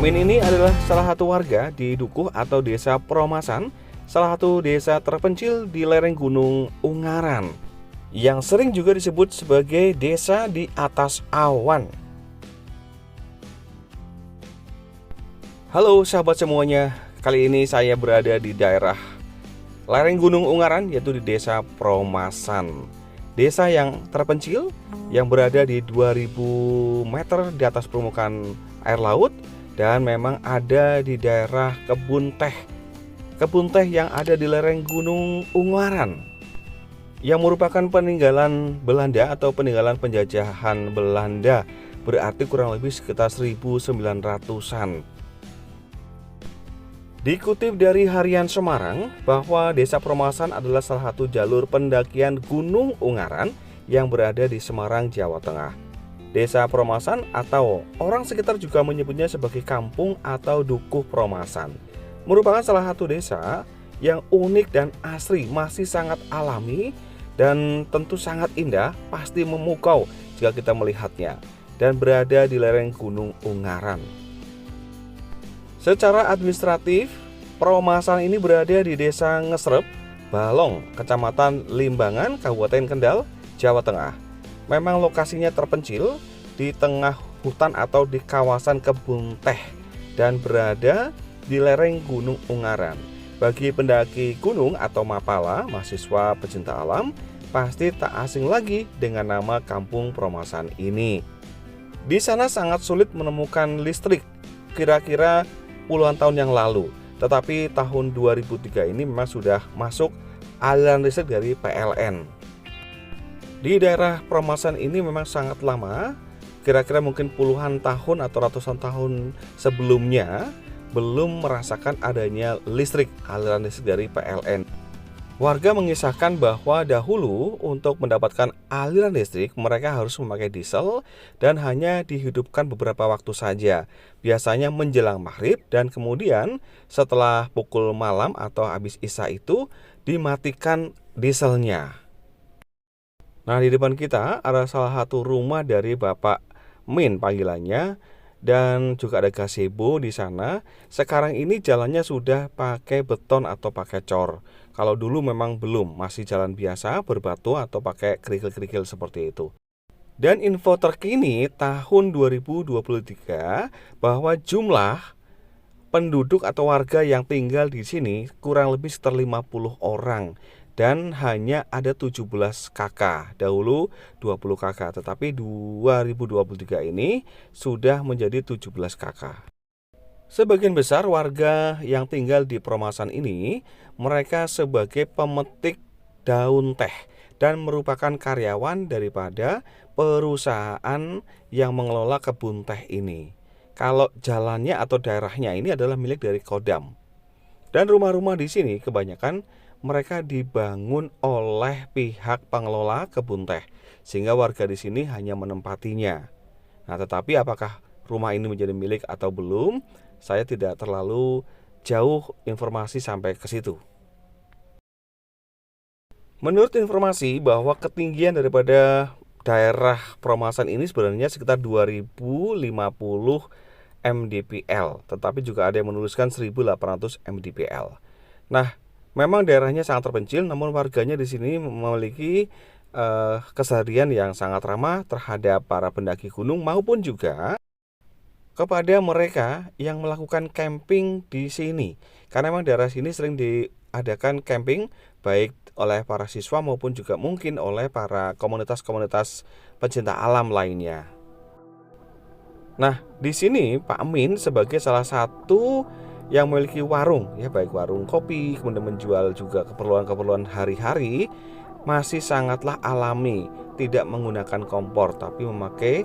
Min ini adalah salah satu warga di Dukuh atau Desa Promasan, salah satu desa terpencil di lereng Gunung Ungaran, yang sering juga disebut sebagai desa di atas awan. Halo sahabat semuanya, kali ini saya berada di daerah lereng Gunung Ungaran, yaitu di Desa Promasan. Desa yang terpencil yang berada di 2000 meter di atas permukaan air laut, dan memang ada di daerah kebun teh yang ada di lereng Gunung Ungaran, yang merupakan peninggalan Belanda atau peninggalan penjajahan Belanda, berarti kurang lebih sekitar 1900-an. Dikutip dari Harian Semarang bahwa Desa Promasan adalah salah satu jalur pendakian Gunung Ungaran yang berada di Semarang, Jawa Tengah. Desa Promasan atau orang sekitar juga menyebutnya sebagai kampung atau Dukuh Promasan, merupakan salah satu desa yang unik dan asri, masih sangat alami dan tentu sangat indah, pasti memukau jika kita melihatnya, dan berada di lereng Gunung Ungaran. Secara administratif, Promasan ini berada di Desa Ngesrep, Balong, Kecamatan Limbangan, Kabupaten Kendal, Jawa Tengah. Memang lokasinya terpencil di tengah hutan atau di kawasan kebun teh dan berada di lereng Gunung Ungaran. Bagi pendaki gunung atau mapala, mahasiswa pecinta alam, pasti tak asing lagi dengan nama Kampung Promasan ini. Di sana sangat sulit menemukan listrik, kira-kira puluhan tahun yang lalu. Tetapi tahun 2003 ini memang sudah masuk aliran listrik dari PLN. Di daerah Promasan ini memang sangat lama, kira-kira mungkin puluhan tahun atau ratusan tahun sebelumnya belum merasakan adanya listrik, aliran listrik dari PLN. Warga mengisahkan bahwa dahulu untuk mendapatkan aliran listrik mereka harus memakai diesel dan hanya dihidupkan beberapa waktu saja, biasanya menjelang maghrib, dan kemudian setelah pukul malam atau habis isya itu dimatikan dieselnya. Nah, di depan kita ada salah satu rumah dari Bapak Min panggilannya, dan juga ada gazebo di sana. Sekarang ini jalannya sudah pakai beton atau pakai cor. Kalau dulu memang belum, masih jalan biasa berbatu atau pakai kerikil-kerikil seperti itu. Dan info terkini tahun 2023 bahwa jumlah penduduk atau warga yang tinggal di sini kurang lebih sekitar 50 orang. Dan hanya ada 17 kakak, dahulu 20 kakak, tetapi 2023 ini sudah menjadi 17 kakak. Sebagian besar warga yang tinggal di Promasan ini, mereka sebagai pemetik daun teh dan merupakan karyawan daripada perusahaan yang mengelola kebun teh ini. Kalau jalannya atau daerahnya ini adalah milik dari Kodam. Dan rumah-rumah di sini kebanyakan mereka dibangun oleh pihak pengelola kebun teh, sehingga warga di sini hanya menempatinya. Nah, tetapi apakah rumah ini menjadi milik atau belum, saya tidak terlalu jauh informasi sampai ke situ. Menurut informasi bahwa ketinggian daripada daerah Promasan ini sebenarnya sekitar 2050 mdpl, tetapi juga ada yang menuliskan 1800 mdpl. Nah, memang daerahnya sangat terpencil, namun warganya di sini memiliki keseharian yang sangat ramah terhadap para pendaki gunung maupun juga kepada mereka yang melakukan camping di sini. Karena memang daerah sini sering diadakan camping baik oleh para siswa maupun juga mungkin oleh para komunitas-komunitas pencinta alam lainnya. Nah, di sini Pak Min sebagai salah satu yang memiliki warung, ya baik warung kopi, kemudian menjual juga keperluan-keperluan hari-hari, masih sangatlah alami, tidak menggunakan kompor tapi memakai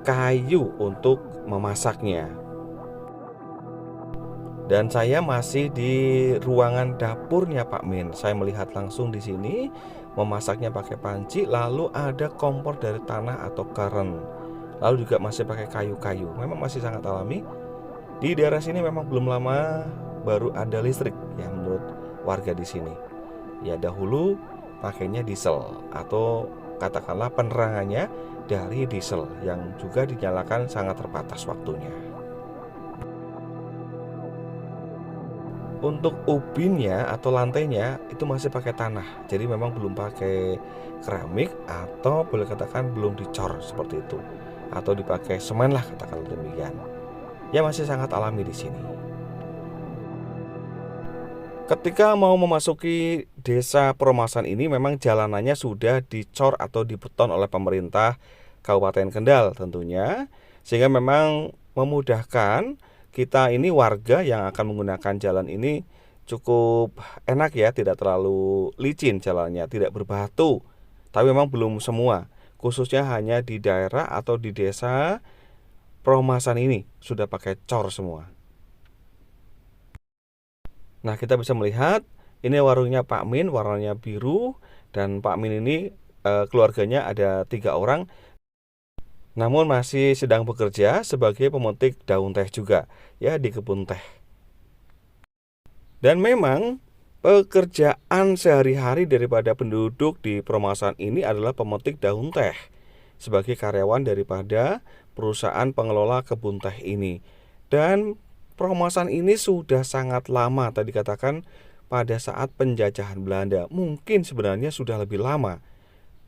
kayu untuk memasaknya. Dan saya masih di ruangan dapurnya Pak Min. Saya melihat langsung di sini memasaknya pakai panci, lalu ada kompor dari tanah atau karen. Lalu juga masih pakai kayu-kayu. Memang masih sangat alami. Di daerah sini memang belum lama baru ada listrik ya menurut warga di sini. Ya dahulu pakainya diesel atau katakanlah penerangannya dari diesel yang juga dinyalakan sangat terbatas waktunya. Untuk ubinnya atau lantainya itu masih pakai tanah, jadi memang belum pakai keramik atau boleh katakan belum dicor seperti itu, atau dipakai semen lah katakan demikian. Ya masih sangat alami di sini. Ketika mau memasuki desa Peromasan ini memang jalanannya sudah dicor atau dibeton oleh pemerintah Kabupaten Kendal tentunya, sehingga memang memudahkan kita ini warga yang akan menggunakan jalan ini cukup enak ya, tidak terlalu licin jalannya, tidak berbatu. Tapi memang belum semua, khususnya hanya di daerah atau di desa Peromasan ini sudah pakai cor semua. Nah, kita bisa melihat ini warungnya Pak Min, warnanya biru, dan Pak Min ini keluarganya ada 3 orang, namun masih sedang bekerja sebagai pemetik daun teh juga ya di kebun teh. Dan memang pekerjaan sehari-hari daripada penduduk di Peromasan ini adalah pemetik daun teh sebagai karyawan daripada perusahaan pengelola kebun teh ini. Dan Peromasan ini sudah sangat lama, tadi katakan pada saat penjajahan Belanda. Mungkin sebenarnya sudah lebih lama,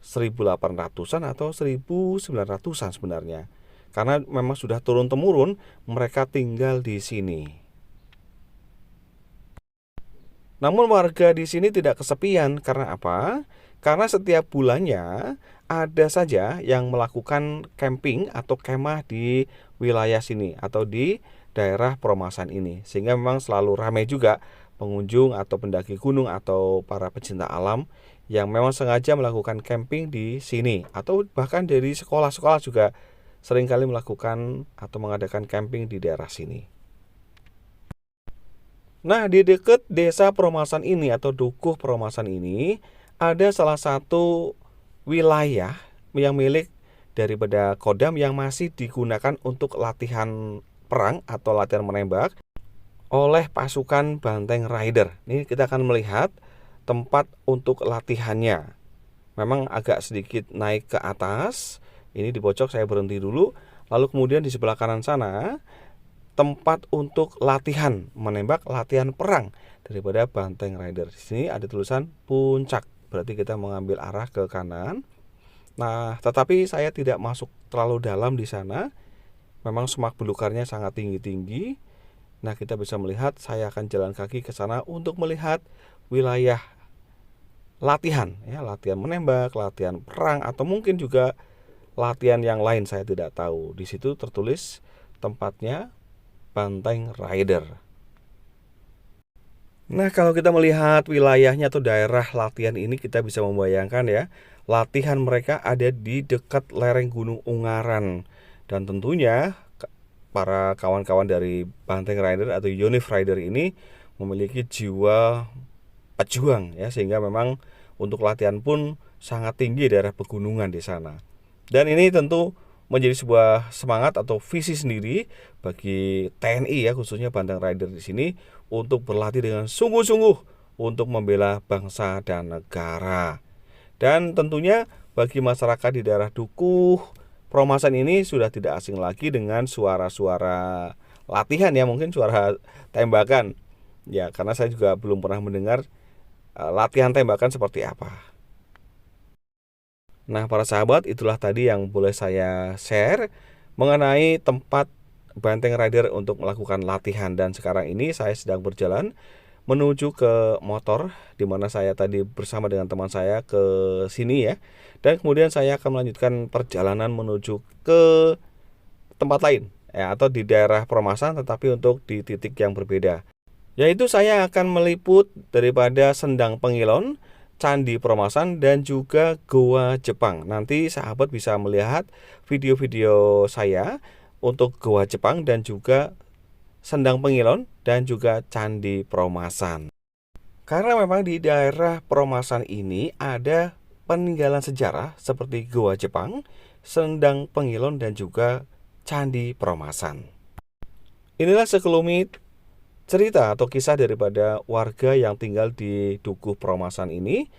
1800-an atau 1900-an sebenarnya. Karena memang sudah turun-temurun mereka tinggal di sini. Namun warga di sini tidak kesepian, karena apa? Karena setiap bulannya ada saja yang melakukan camping atau kemah di wilayah sini atau di daerah Peromasan ini, sehingga memang selalu ramai juga pengunjung atau pendaki gunung atau para pecinta alam yang memang sengaja melakukan camping di sini, atau bahkan dari sekolah-sekolah juga seringkali melakukan atau mengadakan camping di daerah sini. Nah, di dekat desa Peromasan ini atau Dukuh Peromasan ini ada salah satu wilayah yang milik daripada Kodam yang masih digunakan untuk latihan perang atau latihan menembak oleh pasukan Banteng Rider. Ini kita akan melihat tempat untuk latihannya. Memang agak sedikit naik ke atas. Ini di pojok saya berhenti dulu. Lalu kemudian di sebelah kanan sana tempat untuk latihan menembak, latihan perang daripada Banteng Rider. Di sini ada tulisan puncak. Berarti kita mengambil arah ke kanan. Nah, tetapi saya tidak masuk terlalu dalam di sana. Memang semak belukarnya sangat tinggi-tinggi. Nah, kita bisa melihat, saya akan jalan kaki ke sana untuk melihat wilayah latihan, ya, latihan menembak, latihan perang, atau mungkin juga latihan yang lain, saya tidak tahu. Di situ tertulis tempatnya Banteng Rider. Nah, kalau kita melihat wilayahnya atau daerah latihan ini, kita bisa membayangkan ya, latihan mereka ada di dekat lereng Gunung Ungaran. Dan tentunya para kawan-kawan dari Banteng Rider atau Yonif Rider ini memiliki jiwa pejuang ya, sehingga memang untuk latihan pun sangat tinggi daerah pegunungan di sana. Dan ini tentu menjadi sebuah semangat atau visi sendiri bagi TNI ya, khususnya Banteng Rider di sini untuk berlatih dengan sungguh-sungguh untuk membela bangsa dan negara. Dan tentunya bagi masyarakat di daerah Dukuh Peromasan ini sudah tidak asing lagi dengan suara-suara latihan ya, mungkin suara tembakan. Ya, karena saya juga belum pernah mendengar latihan tembakan seperti apa. Nah, para sahabat, itulah tadi yang boleh saya share mengenai tempat Banteng Rider untuk melakukan latihan. Dan sekarang ini saya sedang berjalan menuju ke motor, di mana saya tadi bersama dengan teman saya ke sini ya. Dan kemudian saya akan melanjutkan perjalanan menuju ke tempat lain ya, atau di daerah Peromasan, tetapi untuk di titik yang berbeda. Yaitu saya akan meliput daripada Sendang Pengilon, Candi Peromasan, dan juga Goa Jepang. Nanti sahabat bisa melihat video-video saya untuk Goa Jepang dan juga Sendang Pengilon dan juga Candi Peromasan. Karena memang di daerah Peromasan ini ada peninggalan sejarah seperti Goa Jepang, Sendang Pengilon, dan juga Candi Peromasan. Inilah sekelumit cerita atau kisah daripada warga yang tinggal di Dukuh Peromasan ini.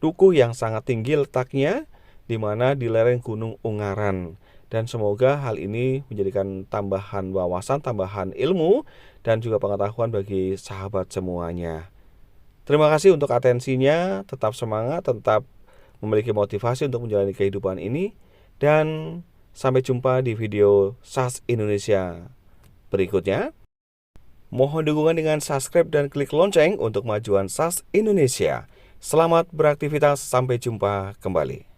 Dukuh yang sangat tinggi letaknya, di mana di lereng Gunung Ungaran. dan semoga hal ini menjadikan tambahan wawasan, tambahan ilmu, dan juga pengetahuan bagi sahabat semuanya. Terima kasih untuk atensinya, tetap semangat, tetap memiliki motivasi untuk menjalani kehidupan ini, dan sampai jumpa di video SAS Indonesia berikutnya. Mohon dukungan dengan subscribe dan klik lonceng untuk kemajuan SAS Indonesia. Selamat beraktivitas, sampai jumpa kembali.